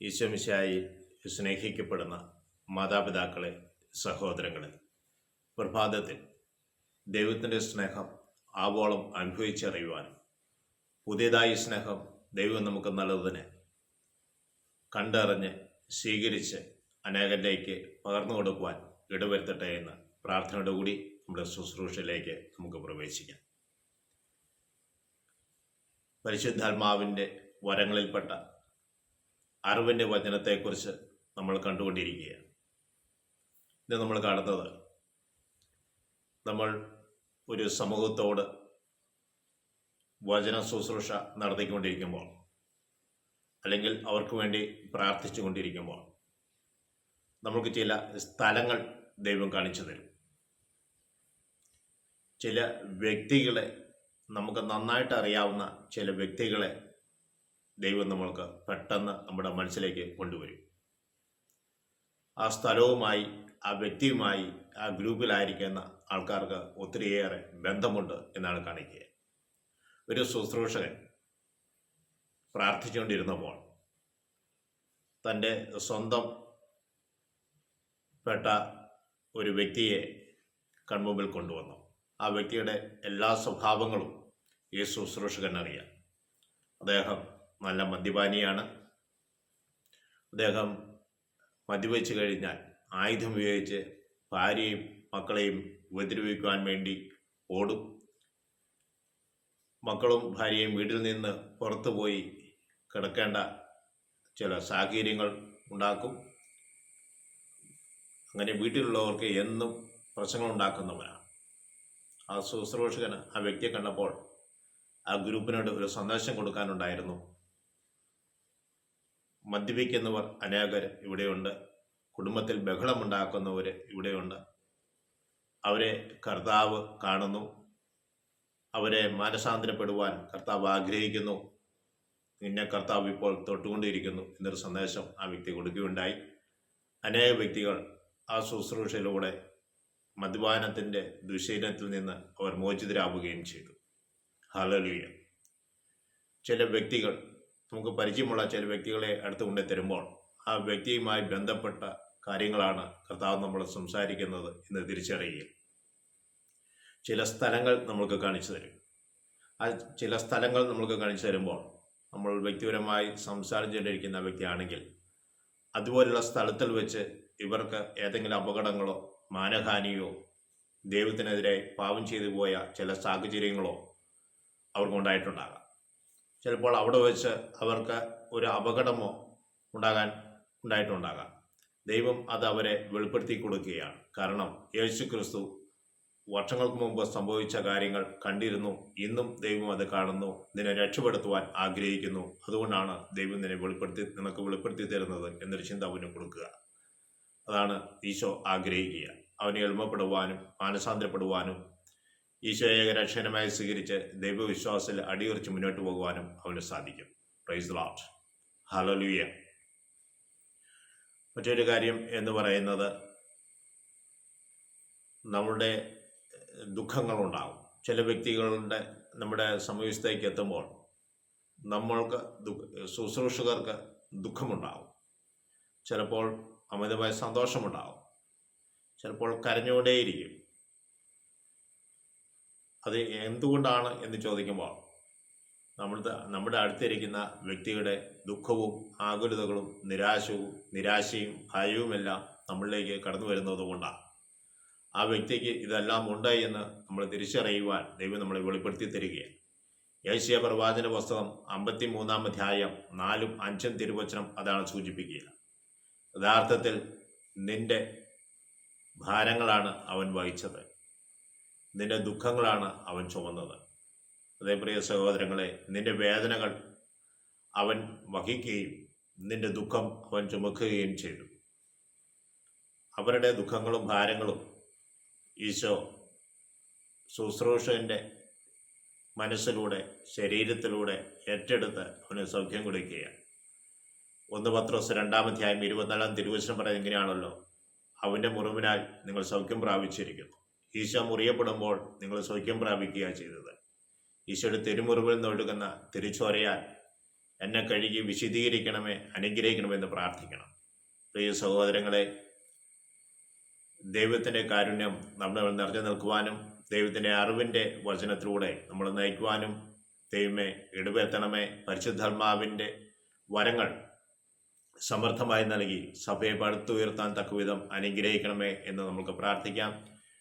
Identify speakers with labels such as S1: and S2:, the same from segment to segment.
S1: ഈശോമിശിഹായിൽ സ്നേഹിക്കപ്പെടുന്ന മാതാപിതാക്കളെ, സഹോദരങ്ങളെ, പ്രഭാതത്തിൽ ദൈവത്തിൻ്റെ സ്നേഹം ആവോളം അനുഭവിച്ചറിയുവാനും പുതിയതായി സ്നേഹം ദൈവം നമുക്ക് നല്ലതിനെ കണ്ടറിഞ്ഞ് സ്വീകരിച്ച് അനേകരിലേക്ക് പകർന്നു കൊടുക്കുവാൻ ഇടവരുത്തട്ടെ എന്ന് പ്രാർത്ഥനയോടെ കൂടി നമ്മുടെ ശുശ്രൂഷയിലേക്ക് നമുക്ക് പ്രവേശിക്കാം. പരിശുദ്ധാത്മാവിൻ്റെ വരങ്ങളിൽപ്പെട്ട അറിവിൻ്റെ വചനത്തെക്കുറിച്ച് നമ്മൾ കണ്ടുകൊണ്ടിരിക്കുകയാണ്. ഇത് നമ്മൾ കാണുന്നത് നമ്മൾ ഒരു സമൂഹത്തോട് വചന ശുശ്രൂഷ നടത്തിക്കൊണ്ടിരിക്കുമ്പോൾ, അല്ലെങ്കിൽ അവർക്ക് വേണ്ടി പ്രാർത്ഥിച്ചു കൊണ്ടിരിക്കുമ്പോൾ നമുക്ക് ചില സ്ഥലങ്ങൾ ദൈവം കാണിച്ചു തരും. ചില വ്യക്തികളെ, നമുക്ക് നന്നായിട്ട് അറിയാവുന്ന ചില വ്യക്തികളെ ദൈവം നമ്മൾക്ക് പെട്ടെന്ന് നമ്മുടെ മനസ്സിലേക്ക് കൊണ്ടുവരും. ആ സ്ഥലവുമായി, ആ വ്യക്തിയുമായി, ആ ഗ്രൂപ്പിലായിരിക്കുന്ന ആൾക്കാർക്ക് ഒത്തിരിയേറെ ബന്ധമുണ്ട് എന്നാണ് കാണിക്കുക. ഒരു ശുശ്രൂഷകൻ പ്രാർത്ഥിച്ചുകൊണ്ടിരുന്നപ്പോൾ തൻ്റെ സ്വന്തം പെട്ട ഒരു വ്യക്തിയെ കൺമുമ്പിൽ കൊണ്ടുവന്നു. ആ വ്യക്തിയുടെ എല്ലാ സ്വഭാവങ്ങളും ഈ ശുശ്രൂഷകൻ അറിയാം. അദ്ദേഹം നല്ല മദ്യപാനിയാണ്. അദ്ദേഹം മദ്യപിച്ചു കഴിഞ്ഞാൽ ആയുധം ഉപയോഗിച്ച് ഭാര്യയും മക്കളെയും ഉപദ്രവിക്കുവാൻ വേണ്ടി ഓടും. മക്കളും ഭാര്യയും വീട്ടിൽ നിന്ന് പുറത്തു പോയി കിടക്കേണ്ട ചില സാഹചര്യങ്ങൾ ഉണ്ടാക്കും. അങ്ങനെ വീട്ടിലുള്ളവർക്ക് എന്നും പ്രശ്നങ്ങൾ ഉണ്ടാക്കുന്നവനാണ്. ആ ശുശ്രൂഷകന് ആ വ്യക്തിയെ കണ്ടപ്പോൾ ആ ഗ്രൂപ്പിനോട് ഒരു സന്ദേശം കൊടുക്കാനുണ്ടായിരുന്നു. മദ്യപിക്കുന്നവർ അനേകർ ഇവിടെയുണ്ട്, കുടുംബത്തിൽ ബഹളമുണ്ടാക്കുന്നവർ ഇവിടെയുണ്ട്. അവരെ കർത്താവ് കാണുന്നു, അവരെ മാനസാന്തരപ്പെടുവാൻ കർത്താവ് ആഗ്രഹിക്കുന്നു, നിന്നെ കർത്താവ് ഇപ്പോൾ തൊട്ടുകൊണ്ടിരിക്കുന്നു എന്നൊരു സന്ദേശം ആ വ്യക്തി കൊടുക്കുകയുണ്ടായി. അനേക വ്യക്തികൾ ആ ശുശ്രൂഷയിലൂടെ മദ്യപാനത്തിൻ്റെ ദുശീലത്തിൽ നിന്ന് അവർ മോചിതരാവുകയും ചെയ്തു. ഹല്ലേലൂയ. ചില വ്യക്തികൾ, നമുക്ക് പരിചയമുള്ള ചില വ്യക്തികളെ അടുത്ത് കൊണ്ടു തരുമ്പോൾ ആ വ്യക്തിയുമായി ബന്ധപ്പെട്ട കാര്യങ്ങളാണ് കർത്താവ് നമ്മൾ സംസാരിക്കുന്നത് എന്ന് തിരിച്ചറിയുക. ചില സ്ഥലങ്ങൾ നമ്മൾക്ക് കാണിച്ചു തരും. ആ ചില സ്ഥലങ്ങൾ നമ്മൾക്ക് കാണിച്ചു തരുമ്പോൾ നമ്മൾ വ്യക്തിപരമായി സംസാരിച്ചുകൊണ്ടിരിക്കുന്ന വ്യക്തിയാണെങ്കിൽ അതുപോലുള്ള സ്ഥലത്തിൽ വെച്ച് ഇവർക്ക് ഏതെങ്കിലും അപകടങ്ങളോ മാനഹാനിയോ ദൈവത്തിനെതിരെ പാപം ചെയ്തു പോയ ചില സാഹചര്യങ്ങളോ അവർക്കുണ്ടായിട്ടുണ്ടാകാം. ചിലപ്പോൾ അവിടെ വെച്ച് അവർക്ക് ഒരു അപകടമോ ഉണ്ടായിട്ടുണ്ടാകാം. ദൈവം അത് അവരെ വെളിപ്പെടുത്തി കൊടുക്കുകയാണ്. കാരണം യേശു ക്രിസ്തു വർഷങ്ങൾക്ക് മുമ്പ് സംഭവിച്ച കാര്യങ്ങൾ കണ്ടിരുന്നു. ഇന്നും ദൈവം അത് കാണുന്നു. നിന്നെ രക്ഷപ്പെടുത്തുവാൻ ആഗ്രഹിക്കുന്നു. അതുകൊണ്ടാണ് ദൈവം നിനക്ക് വെളിപ്പെടുത്തി തരുന്നത് എന്നൊരു ചിന്ത അവന് കൊടുക്കുക. അതാണ് ഈശോ ആഗ്രഹിക്കുക. അവനെ എളിമപ്പെടുവാനും മാനസാന്തരപ്പെടുവാനും ഈശോയെ രക്ഷകനായി സ്വീകരിച്ച് ദൈവവിശ്വാസത്തിൽ അടിയുറച്ച് മുന്നോട്ട് പോകുവാനും അവന് സാധിക്കും. Praise the Lord. ഹല്ലേലൂയ. മറ്റൊരു കാര്യം എന്ന് പറയുന്നത്, നമ്മുടെ ദുഃഖങ്ങളുണ്ടാകും. ചില വ്യക്തികളുടെ നമ്മുടെ സമീപത്തേക്ക് എത്തുമ്പോൾ നമ്മൾക്ക് ശുശ്രൂഷകർക്ക് ദുഃഖമുണ്ടാകും. ചിലപ്പോൾ അമിതമായ സന്തോഷമുണ്ടാകും, ചിലപ്പോൾ കരഞ്ഞുകൊണ്ടേയിരിക്കും. അത് എന്തുകൊണ്ടാണ് എന്ന് ചോദിക്കുമ്പോൾ നമ്മുടെ അടുത്തിരിക്കുന്ന വ്യക്തിയുടെ ദുഃഖവും ആകുലതകളും നിരാശയും ഭയവുമെല്ലാം നമ്മളിലേക്ക് കടന്നു വരുന്നത് കൊണ്ടാണ്. ആ വ്യക്തിക്ക് ഇതെല്ലാം ഉണ്ട് എന്ന് നമ്മൾ തിരിച്ചറിയുവാൻ ദൈവം നമ്മളെ വെളിപ്പെടുത്തി തരികയാണ്. യെശയ്യാ പ്രവാചന പുസ്തകം 53-ാം അധ്യായം 4-5 തിരുവചനം അതാണ് സൂചിപ്പിക്കുക. യഥാർത്ഥത്തിൽ നിന്റെ ഭാരങ്ങളാണ് അവൻ വഹിച്ചത്, നിന്റെ ദുഃഖങ്ങളാണ് അവൻ ചുമന്നത്. അതേ പ്രിയ സഹോദരങ്ങളെ, നിന്റെ വേദനകൾ അവൻ വഹിക്കുകയും നിന്റെ ദുഃഖം അവൻ ചുമക്കുകയും ചെയ്തു. അവരുടെ ദുഃഖങ്ങളും ഭാരങ്ങളും ഈശോ ശുശ്രൂഷകൻ്റെ മനസ്സിലൂടെ, ശരീരത്തിലൂടെ ഏറ്റെടുത്ത് അവന് സൗഖ്യം കൊടുക്കുകയാണ്. 1 പത്രോസ് 2-ാം അധ്യായം 24-ാം തിരുവചനം പറയുന്നത് ഇങ്ങനെയാണല്ലോ, അവൻ്റെ മുറിവിനാൽ നിങ്ങൾ സൗഖ്യം പ്രാപിച്ചിരിക്കുന്നു. ഈശോ മുറിയപ്പെടുമ്പോൾ നിങ്ങൾ സൗഖ്യം പ്രാപിക്കുക ചെയ്തത്. ഈശോയുടെ തിരുമുറിവിൽ നിന്ന് ഒഴുകുന്ന തിരുച്ചോരയാൽ എന്നെ കഴുകി വിശദീകരിക്കണമേ, അനുഗ്രഹിക്കണമെന്ന് പ്രാർത്ഥിക്കണം. പ്രിയ സഹോദരങ്ങളെ, ദൈവത്തിൻ്റെ കാരുണ്യം നമ്മൾ നിറഞ്ഞു നിൽക്കുവാനും ദൈവത്തിൻ്റെ അറിവിൻ്റെ വചനത്തിലൂടെ നമ്മൾ നയിക്കുവാനും ദൈവമേ ഇടവരുത്തണമേ. പരിശുദ്ധാത്മാവിൻ്റെ വരങ്ങൾ സമർത്ഥമായി നൽകി സഭയെ പടുത്തുയർത്താൻ തക്കവിധം അനുഗ്രഹിക്കണമേ എന്ന് നമുക്ക് പ്രാർത്ഥിക്കാം.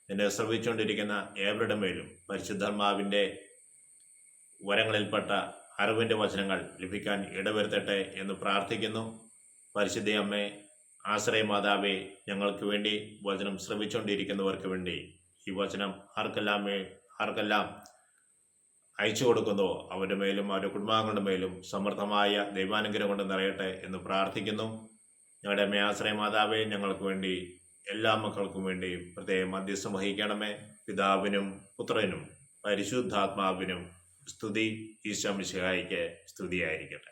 S1: എന്നെ ശ്രമിച്ചുകൊണ്ടിരിക്കുന്ന ഏവരുടെ മേലും പരിശുദ്ധാത്മാവിൻ്റെ വരങ്ങളിൽപ്പെട്ട അറിവിൻ്റെ വചനങ്ങൾ ലഭിക്കാൻ ഇടവരുത്തട്ടെ എന്ന് പ്രാർത്ഥിക്കുന്നു. പരിശുദ്ധ അമ്മേ, ആശ്രയമാതാവേ, ഞങ്ങൾക്ക് വേണ്ടി വചനം ശ്രമിച്ചുകൊണ്ടിരിക്കുന്നവർക്ക് വേണ്ടി ഈ വചനം ആർക്കെല്ലാം അയച്ചു കൊടുക്കുന്നോ അവരുടെ മേലും അവരുടെ കുടുംബാംഗങ്ങളുടെ മേലും സമൃദ്ധമായ ദൈവാനുഗ്രഹം കൊണ്ട് നിറയട്ടെ എന്ന് പ്രാർത്ഥിക്കുന്നു. ഞങ്ങളുടെ അമ്മേ ആശ്രയമാതാവേ, ഞങ്ങൾക്ക് വേണ്ടി എല്ലാ മക്കൾക്കും വേണ്ടി പ്രത്യേകം മധ്യസ്ഥം വഹിക്കണമേ. പിതാവിനും പുത്രനും പരിശുദ്ധാത്മാവിനും സ്തുതി. ഈശോ മിശിഹായിക്ക് സ്തുതിയായിരിക്കട്ടെ.